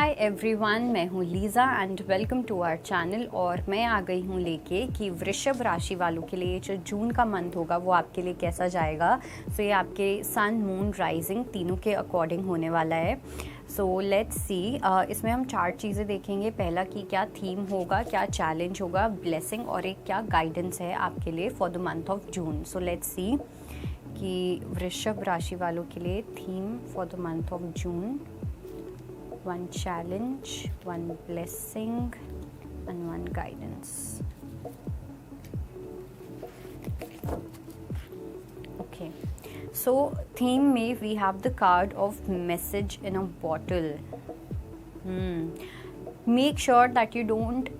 हाय everyone, मैं हूँ Lisa and welcome to our channel. और मैं आ गई हूँ लेके कि वृषभ राशि वालों के लिए जो जून का मंथ होगा वो आपके लिए कैसा जाएगा। सो ये आपके सन मून राइजिंग तीनों के अकॉर्डिंग होने वाला है। सो लेट्स सी, इसमें हम 4 चीज़ें देखेंगे। पहला कि क्या थीम होगा, क्या चैलेंज होगा, ब्लेसिंग और एक क्या गाइडेंस है आपके लिए for the month of June. So let's see कि वृषभ राशि वालों के लिए theme for the month of June. One challenge, one blessing and one guidance. Okay, so theme में we have the card of message in a bottle. Make sure that you don't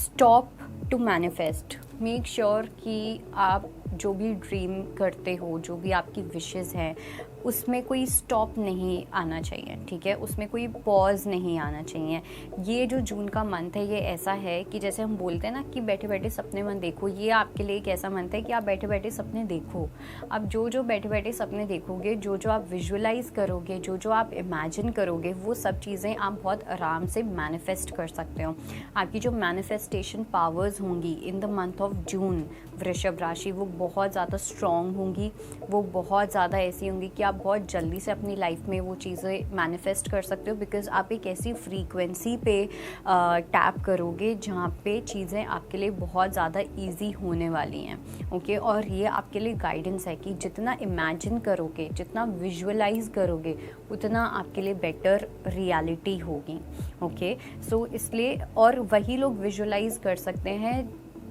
stop to manifest. Make sure कि आप जो भी dream करते हो, जो भी आपकी विशेस हैं, उसमें कोई स्टॉप नहीं आना चाहिए, ठीक है। उसमें कोई पॉज नहीं आना चाहिए। ये जो जून का मंथ है ये ऐसा है कि जैसे हम बोलते हैं ना कि बैठे बैठे सपने मत देखो, ये आपके लिए एक ऐसा मंथ है कि आप बैठे बैठे सपने देखो। आप जो बैठे बैठे सपने देखोगे, जो आप विजुअलाइज करोगे, जो आप इमेजिन करोगे, वो सब चीज़ें आप बहुत आराम से मैनिफेस्ट कर सकते हो। आपकी जो मैनिफेस्टेशन पावर्स होंगी in the month of June, वृषभ राशि, वो बहुत ज़्यादा स्ट्रॉन्ग होंगी। वो बहुत ज़्यादा ऐसी होंगी कि आप बहुत जल्दी से अपनी लाइफ में वो चीज़ें मैनिफेस्ट कर सकते हो, बिकॉज आप एक ऐसी फ्रीक्वेंसी पे टैप करोगे जहाँ पे चीज़ें आपके लिए बहुत ज़्यादा इजी होने वाली हैं। ओके, और ये आपके लिए गाइडेंस है कि जितना इमेजिन करोगे, जितना विजुअलाइज करोगे, उतना आपके लिए बेटर रियलिटी होगी। ओके, सो इसलिए, और वही लोग विजुअलाइज कर सकते हैं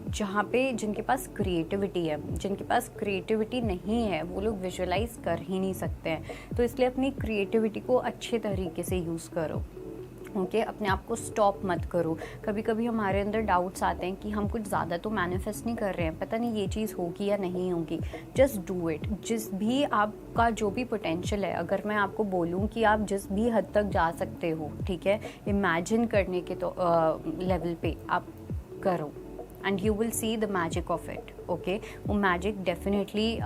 जहाँ पे जिनके पास क्रिएटिविटी है। जिनके पास क्रिएटिविटी नहीं है वो लोग विजुअलाइज कर ही नहीं सकते हैं। तो इसलिए अपनी क्रिएटिविटी को अच्छे तरीके से यूज़ करो। ओके, अपने आप को स्टॉप मत करो। कभी कभी हमारे अंदर डाउट्स आते हैं कि हम कुछ ज़्यादा तो मैनिफेस्ट नहीं कर रहे हैं, पता नहीं ये चीज़ होगी या नहीं होगी। Just do it. जिस भी आपका जो भी पोटेंशियल है, अगर मैं आपको बोलूँ कि आप जिस भी हद तक जा सकते हो, ठीक है, इमेजिन करने के तो लेवल पे आप करो and you will see the magic of it. Okay, वो मैजिक डेफिनेटली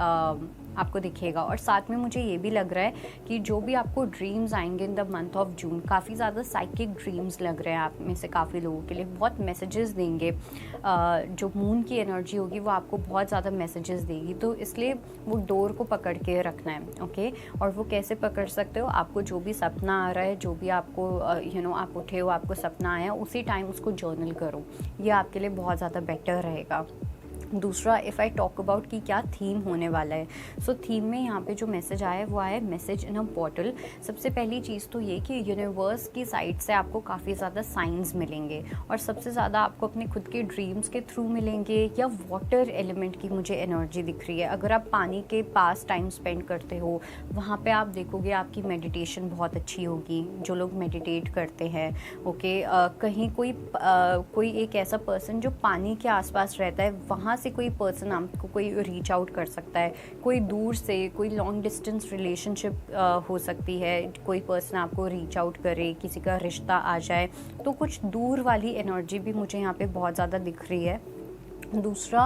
आपको दिखेगा। और साथ में मुझे ये भी लग रहा है कि जो भी आपको ड्रीम्स आएंगे in the month of June, काफ़ी ज़्यादा साइकिक ड्रीम्स लग रहे हैं आप में से काफ़ी लोगों के लिए। बहुत मैसेजेस देंगे, जो मून की एनर्जी होगी वो आपको बहुत ज़्यादा मैसेजेस देगी। तो इसलिए वो डोर को पकड़ के रखना है। ओके, और वो कैसे पकड़ सकते हो? आपको जो भी सपना आ रहा है, जो भी आपको आप उठे हो, आपको सपना आया, उसी टाइम उसको जर्नल करो। ये आपके लिए बहुत ज़्यादा बेटर रहेगा। दूसरा, इफ़ आई टॉक अबाउट कि क्या थीम होने वाला है, सो थीम में यहाँ पे जो मैसेज आया है वो आया है मैसेज इन अ बॉटल। सबसे पहली चीज़ तो ये कि यूनिवर्स की साइड से आपको काफ़ी ज़्यादा साइंस मिलेंगे, और सबसे ज़्यादा आपको अपने खुद के ड्रीम्स के थ्रू मिलेंगे। या वाटर एलिमेंट की मुझे एनर्जी दिख रही है। अगर आप पानी के पास टाइम स्पेंड करते हो, वहाँ पर आप देखोगे आपकी मेडिटेशन बहुत अच्छी होगी। जो लोग मेडिटेट करते हैं, ओके, कहीं कोई एक ऐसा पर्सन जो पानी के आसपास रहता है, वहाँ से कोई पर्सन आपको कोई रीच आउट कर सकता है। कोई दूर से, कोई लॉन्ग डिस्टेंस रिलेशनशिप हो सकती है, कोई पर्सन आपको रीच आउट करे, किसी का रिश्ता आ जाए। तो कुछ दूर वाली एनर्जी भी मुझे यहाँ पे बहुत ज़्यादा दिख रही है। दूसरा,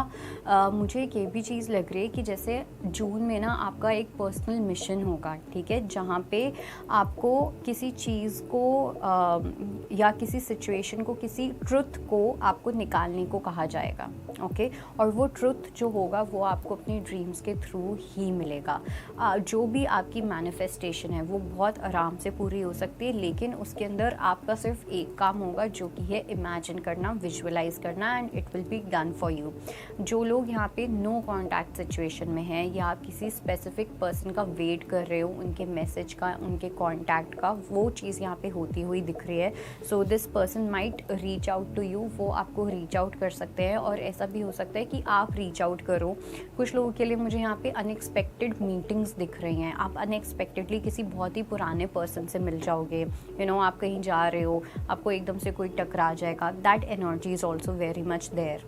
मुझे एक ये भी चीज़ लग रही है कि जैसे जून में ना आपका एक पर्सनल मिशन होगा, ठीक है, जहाँ पे आपको किसी चीज़ को या किसी सिचुएशन को, किसी ट्रुथ को आपको निकालने को कहा जाएगा। ओके, और वो ट्रुथ जो होगा वो आपको अपने ड्रीम्स के थ्रू ही मिलेगा। जो भी आपकी मैनिफेस्टेशन है वो बहुत आराम से पूरी हो सकती है, लेकिन उसके अंदर आपका सिर्फ एक काम होगा, जो कि है इमेजिन करना, विजुअलाइज करना, and it will be done for you. जो लोग यहाँ पे नो कॉन्टैक्ट सिचुएशन में हैं, या आप किसी स्पेसिफिक पर्सन का वेट कर रहे हो, उनके मैसेज का, उनके कॉन्टैक्ट का, वो चीज़ यहाँ पे होती हुई दिख रही है। So this person might reach out to you. वो आपको रीच आउट कर सकते हैं, और ऐसा भी हो सकता है कि आप रीच आउट करो। कुछ लोगों के लिए मुझे यहाँ पे अनएक्सपेक्टेड मीटिंग्स दिख रही हैं। आप अनएक्सपेक्टेडली किसी बहुत ही पुराने पर्सन से मिल जाओगे। आप कहीं जा रहे हो, आपको एकदम से कोई टकरा जाएगा। That energy is also very much there.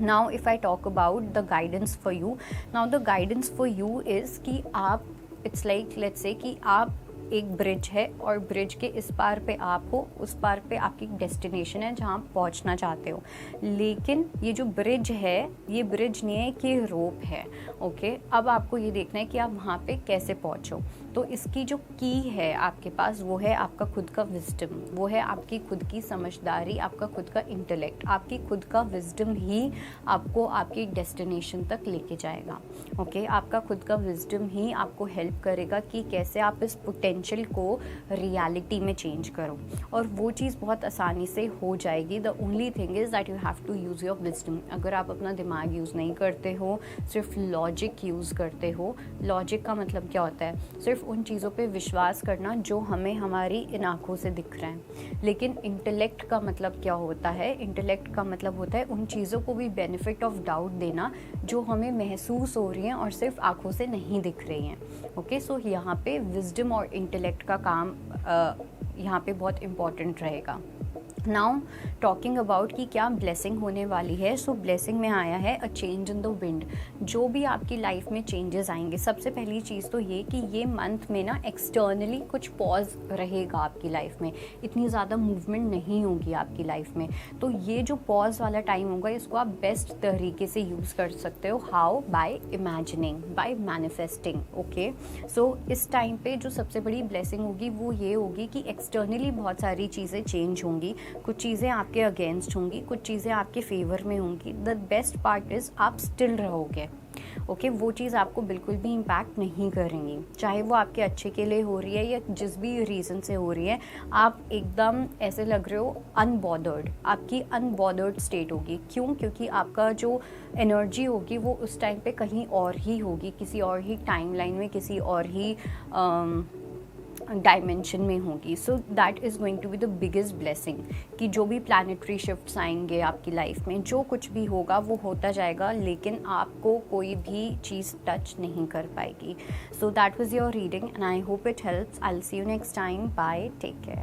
Now if I talk about the guidance for you, now the guidance for you is कि आप, it's like let's say कि आप एक ब्रिज है, और ब्रिज के इस पार पे आप हो, उस पार पे आपकी डेस्टिनेशन है जहाँ आप पहुँचना चाहते हो। लेकिन ये जो ब्रिज है, ये ब्रिज नहीं है कि रोप है। ओके, अब आपको ये देखना है कि आप वहाँ पे कैसे पहुँचो। तो इसकी जो की है आपके पास वो है आपका खुद का विजडम, वो है आपकी खुद की समझदारी, आपका खुद का इंटेलेक्ट। आपकी खुद का विजडम ही आपको आपकी डेस्टिनेशन तक लेके जाएगा। ओके, आपका खुद का विजडम ही आपको हेल्प करेगा कि कैसे आप इस पोटेंशियल को रियलिटी में चेंज करो, और वो चीज़ बहुत आसानी से हो जाएगी। The only thing is that you have to use your wisdom. अगर आप अपना दिमाग यूज़ नहीं करते हो, सिर्फ लॉजिक यूज़ करते हो, लॉजिक का मतलब क्या होता है? सिर्फ उन चीज़ों पे विश्वास करना जो हमें हमारी इन आँखों से दिख रहे हैं। लेकिन इंटेलेक्ट का मतलब क्या होता है? इंटेलेक्ट का मतलब होता है उन चीज़ों को भी बेनिफिट ऑफ डाउट देना जो हमें महसूस हो रही हैं और सिर्फ आँखों से नहीं दिख रही हैं। ओके, सो यहाँ पे विजडम और इंटेलेक्ट का काम यहाँ पे बहुत इम्पॉर्टेंट रहेगा। नाउ टॉकिंग अबाउट कि क्या ब्लेसिंग होने वाली है। सो ब्लेसिंग में आया है a change in the wind. जो भी आपकी लाइफ में चेंजेस आएंगे, सबसे पहली चीज़ तो ये कि ये मंथ में ना एक्सटर्नली कुछ पॉज रहेगा आपकी लाइफ में, इतनी ज़्यादा मूवमेंट नहीं होगी आपकी लाइफ में। तो ये जो पॉज वाला टाइम होगा इसको आप बेस्ट तरीके से यूज़ कर सकते हो। How? By imagining, by manifesting. Okay, so इस टाइम पे जो सबसे बड़ी ब्लेसिंग होगी वो ये होगी कि एक्सटर्नली बहुत सारी चीज़ें चेंज होंगी, कुछ चीज़ें आपके अगेंस्ट होंगी, कुछ चीज़ें आपके फेवर में होंगी। द बेस्ट पार्ट इज़ आप स्टिल रहोगे। ओके, वो चीज़ आपको बिल्कुल भी इम्पैक्ट नहीं करेंगी, चाहे वो आपके अच्छे के लिए हो रही है या जिस भी रीज़न से हो रही है। आप एकदम ऐसे लग रहे हो अनबॉदर्ड, आपकी अनबॉदर्ड स्टेट होगी। क्यों? क्योंकि आपका जो एनर्जी होगी वो उस टाइम पे कहीं और ही होगी, किसी और ही टाइमलाइन में, किसी और ही डायमेंशन में होगी। So that is going to be the biggest blessing कि जो भी प्लानिटरी शिफ्ट्स आएंगे आपकी लाइफ में, जो कुछ भी होगा वो होता जाएगा, लेकिन आपको कोई भी चीज़ टच नहीं कर पाएगी। So that was your reading and I hope it helps. I will see you next time. Bye, take care.